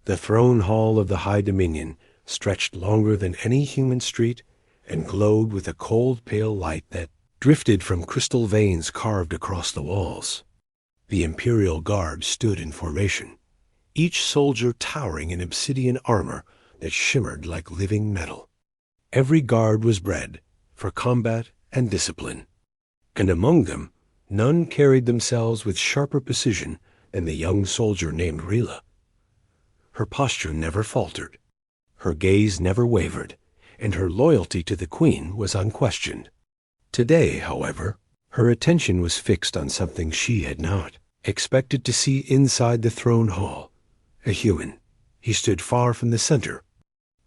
The throne hall of the High Dominion stretched longer than any human street and glowed with a cold, pale light that drifted from crystal veins carved across the walls. The Imperial Guard stood in formation, each soldier towering in obsidian armor that shimmered like living metal. Every guard was bred for combat and discipline, and among them none carried themselves with sharper precision than the young soldier named Rila. Her posture never faltered, her gaze never wavered, and her loyalty to the Queen was unquestioned. Today, however, her attention was fixed on something she had not expected to see inside the throne hall. A human. He stood far from the center,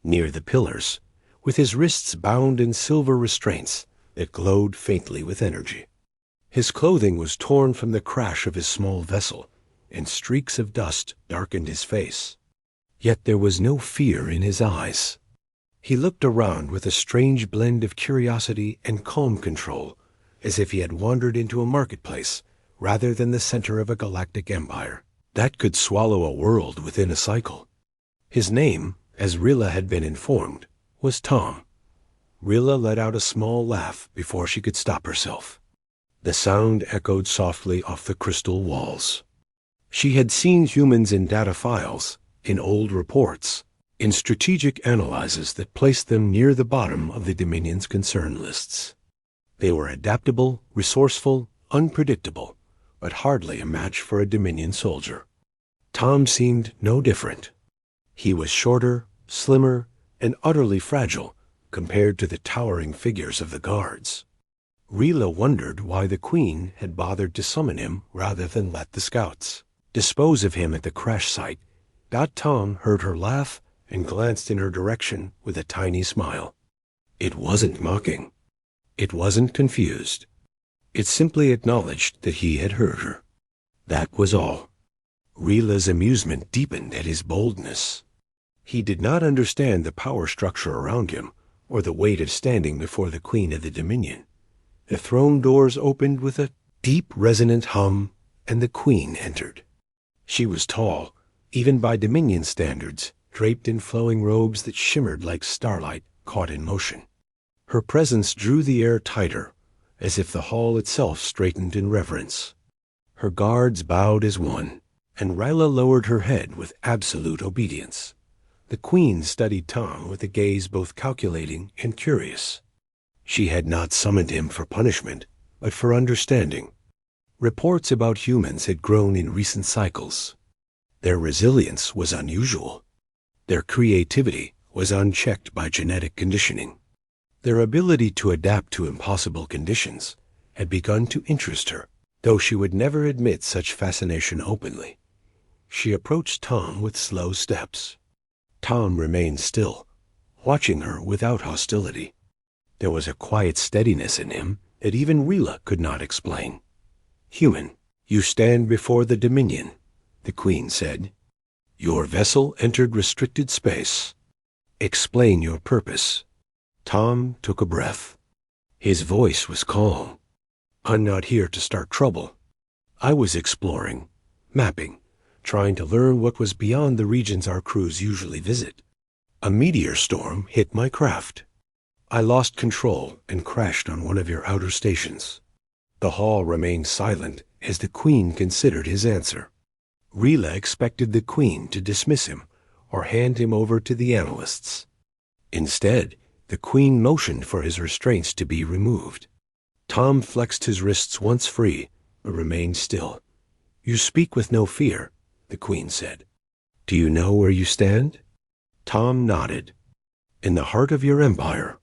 near the pillars, with his wrists bound in silver restraints that glowed faintly with energy. His clothing was torn from the crash of his small vessel, and streaks of dust darkened his face. Yet there was no fear in his eyes. He looked around with a strange blend of curiosity and calm control, as if he had wandered into a marketplace rather than the center of a galactic empire that could swallow a world within a cycle. His name, as Rila had been informed, was Tom. Rila let out a small laugh before she could stop herself. The sound echoed softly off the crystal walls. She had seen humans in data files, in old reports, in strategic analyses that placed them near the bottom of the Dominion's concern lists. They were adaptable, resourceful, unpredictable, but hardly a match for a Dominion soldier. Tom seemed no different. He was shorter, slimmer, and utterly fragile compared to the towering figures of the guards. Rila wondered why the Queen had bothered to summon him rather than let the scouts dispose of him at the crash site. Tom heard her laugh and glanced in her direction with a tiny smile. It wasn't mocking. It wasn't confused. It simply acknowledged that he had heard her. That was all. Rila's amusement deepened at his boldness. He did not understand the power structure around him or the weight of standing before the Queen of the Dominion. The throne doors opened with a deep, resonant hum, and the Queen entered. She was tall, even by Dominion standards, draped in flowing robes that shimmered like starlight caught in motion. Her presence drew the air tighter, as if the hall itself straightened in reverence. Her guards bowed as one, and Rila lowered her head with absolute obedience. The Queen studied Tom with a gaze both calculating and curious. She had not summoned him for punishment, but for understanding. Reports about humans had grown in recent cycles. Their resilience was unusual. Their creativity was unchecked by genetic conditioning. Their ability to adapt to impossible conditions had begun to interest her, though she would never admit such fascination openly. She approached Tom with slow steps. Tom remained still, watching her without hostility. There was a quiet steadiness in him that even Rila could not explain. "Human, you stand before the Dominion," the Queen said. "Your vessel entered restricted space. Explain your purpose." Tom took a breath. His voice was calm. "I'm not here to start trouble. I was exploring, mapping, trying to learn what was beyond the regions our crews usually visit. A meteor storm hit my craft. I lost control and crashed on one of your outer stations." The hall remained silent as the Queen considered his answer. Rila expected the Queen to dismiss him or hand him over to the analysts. Instead, the Queen motioned for his restraints to be removed. Tom flexed his wrists once free, but remained still. "You speak with no fear," the Queen said. "Do you know where you stand?" Tom nodded. "In the heart of your empire."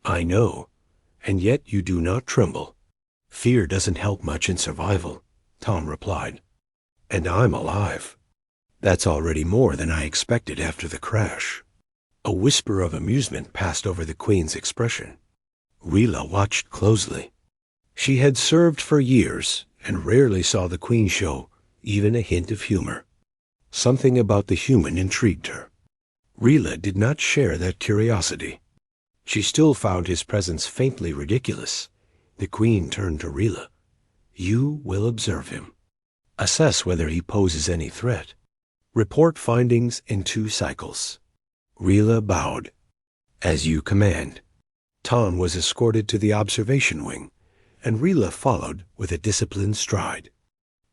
"I know, and yet you do not tremble." "Fear doesn't help much in survival," Tom replied. "And I'm alive." "That's already more than I expected after the crash." A whisper of amusement passed over the Queen's expression. Rila watched closely. She had served for years and rarely saw the Queen show even a hint of humor. Something about the human intrigued her. Rila did not share that curiosity. She still found his presence faintly ridiculous. The Queen turned to Rila. "You will observe him. Assess whether he poses any threat. Report findings in 2 cycles. Rila bowed. As you command. Tom was escorted to the observation wing, and Rila followed with a disciplined stride.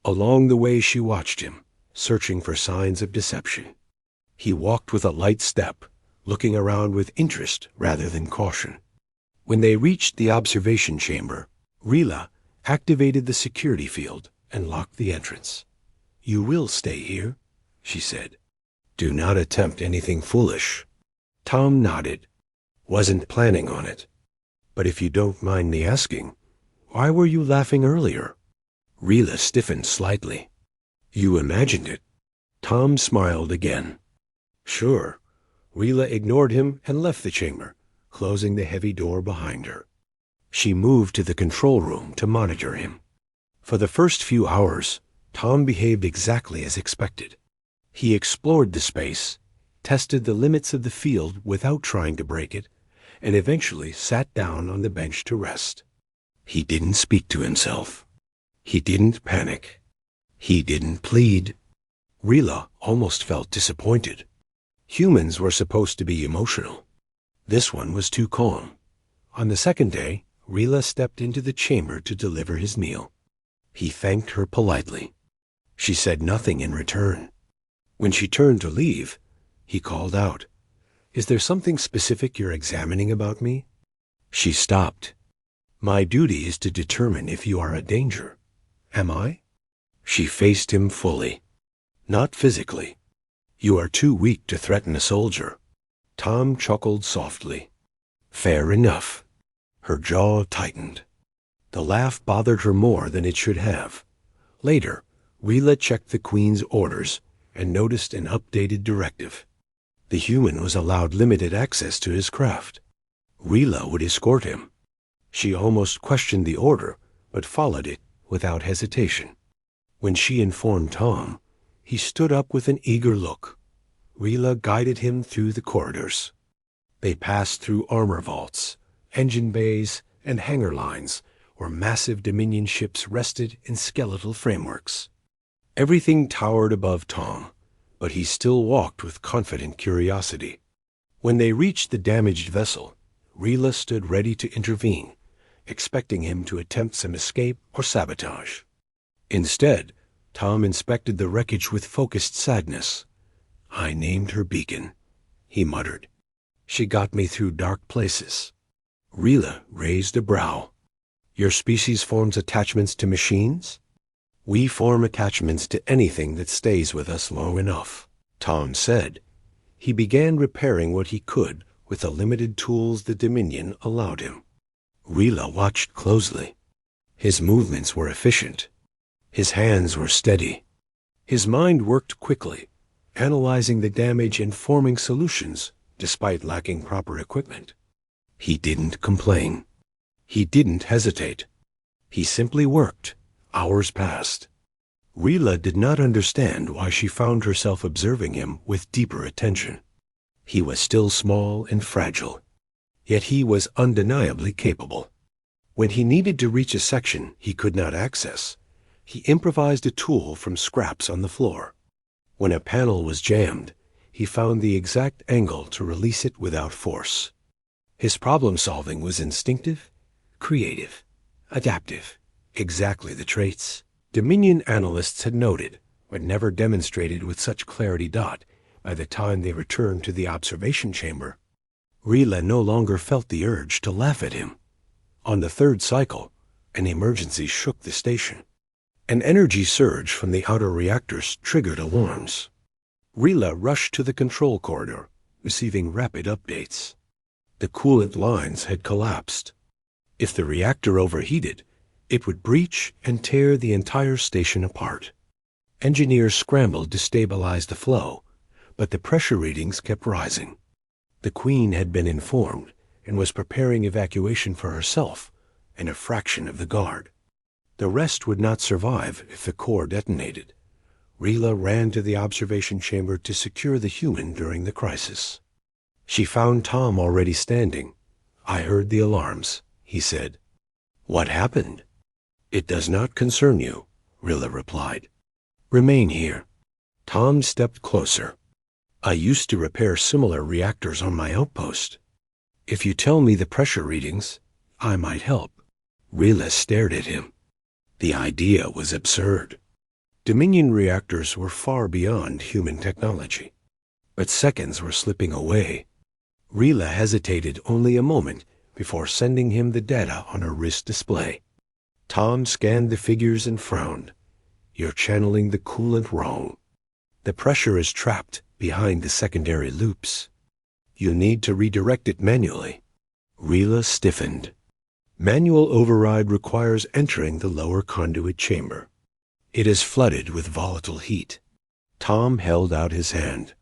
Along the way she watched him, searching for signs of deception. He walked with a light step, looking around with interest rather than caution. When they reached the observation chamber, Rila activated the security field and locked the entrance. "You will stay here," she said. "Do not attempt anything foolish." Tom nodded. "Wasn't planning on it. But if you don't mind me asking, why were you laughing earlier?" Rila stiffened slightly. "You imagined it." Tom smiled again. "Sure." Rila ignored him and left the chamber, closing the heavy door behind her. She moved to the control room to monitor him. For the first few hours, Tom behaved exactly as expected. He explored the space, tested the limits of the field without trying to break it, and eventually sat down on the bench to rest. He didn't speak to himself. He didn't panic. He didn't plead. Rila almost felt disappointed. Humans were supposed to be emotional. This one was too calm. On the second day, Rila stepped into the chamber to deliver his meal. He thanked her politely. She said nothing in return. When she turned to leave, he called out, "Is there something specific you're examining about me?" She stopped. "My duty is to determine if you are a danger. Am I?" She faced him fully. "Not physically. You are too weak to threaten a soldier." Tom chuckled softly. "Fair enough." Her jaw tightened. The laugh bothered her more than it should have. Later, Rila checked the Queen's orders and noticed an updated directive. The human was allowed limited access to his craft. Rila would escort him. She almost questioned the order, but followed it without hesitation. When she informed Tom, he stood up with an eager look. Rila guided him through the corridors. They passed through armor vaults, engine bays, and hangar lines, where massive Dominion ships rested in skeletal frameworks. Everything towered above Tom, but he still walked with confident curiosity. When they reached the damaged vessel, Rila stood ready to intervene, expecting him to attempt some escape or sabotage. Instead, Tom inspected the wreckage with focused sadness. "I named her Beacon," he muttered. "She got me through dark places." Rila raised a brow. "Your species forms attachments to machines?" "We form attachments to anything that stays with us long enough," Tom said. He began repairing what he could with the limited tools the Dominion allowed him. Rila watched closely. His movements were efficient. His hands were steady. His mind worked quickly, analyzing the damage and forming solutions despite lacking proper equipment. He didn't complain. He didn't hesitate. He simply worked. Hours passed. Rila did not understand why she found herself observing him with deeper attention. He was still small and fragile, yet he was undeniably capable. When he needed to reach a section he could not access, he improvised a tool from scraps on the floor. When a panel was jammed, he found the exact angle to release it without force. His problem-solving was instinctive, creative, adaptive, exactly the traits Dominion analysts had noted, but never demonstrated with such clarity. By the time they returned to the observation chamber, Rila no longer felt the urge to laugh at him. On the third cycle, an emergency shook the station. An energy surge from the outer reactors triggered alarms. Rila rushed to the control corridor, receiving rapid updates. The coolant lines had collapsed. If the reactor overheated, it would breach and tear the entire station apart. Engineers scrambled to stabilize the flow, but the pressure readings kept rising. The Queen had been informed and was preparing evacuation for herself and a fraction of the guard. The rest would not survive if the core detonated. Rila ran to the observation chamber to secure the human during the crisis. She found Tom already standing. "I heard the alarms," he said. "What happened?" "It does not concern you," Rila replied. "Remain here." Tom stepped closer. I used to repair similar reactors on my outpost. If you tell me the pressure readings, I might help. Rila stared at him. The idea was absurd. Dominion reactors were far beyond human technology. But seconds were slipping away. Rila hesitated only a moment before sending him the data on her wrist display. Tom scanned the figures and frowned. You're channeling the coolant wrong. The pressure is trapped behind the secondary loops. You need to redirect it manually. Rila stiffened. Manual override requires entering the lower conduit chamber. It is flooded with volatile heat. Tom held out his hand.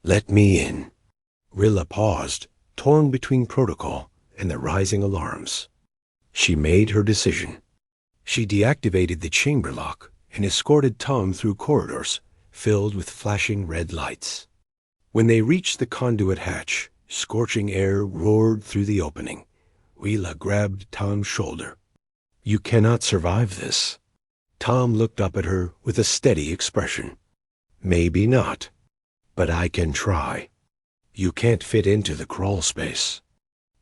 Let me in. Rila paused, torn between protocol and the rising alarms. She made her decision. She deactivated the chamber lock and escorted Tom through corridors filled with flashing red lights. When they reached the conduit hatch, scorching air roared through the opening. Rila grabbed Tom's shoulder. You cannot survive this. Tom looked up at her with a steady expression. Maybe not, but I can try. You can't fit into the crawl space.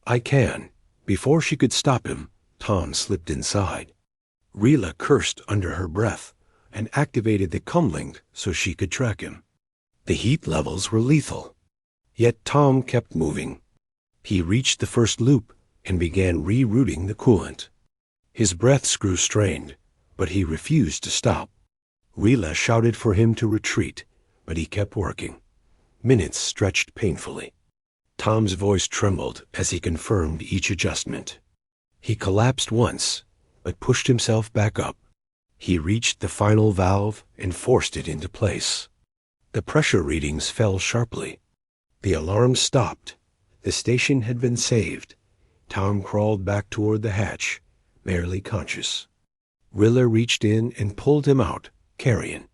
I can. Before she could stop him, Tom slipped inside. Rila cursed under her breath and activated the comlink so she could track him. The heat levels were lethal. Yet Tom kept moving. He reached the first loop and began rerouting the coolant. His breaths grew strained, but he refused to stop. Rila shouted for him to retreat, but he kept working. Minutes stretched painfully. Tom's voice trembled as he confirmed each adjustment. He collapsed once, but pushed himself back up. He reached the final valve and forced it into place. The pressure readings fell sharply. The alarm stopped. The station had been saved. Tom crawled back toward the hatch, barely conscious. Rila reached in and pulled him out, carrion.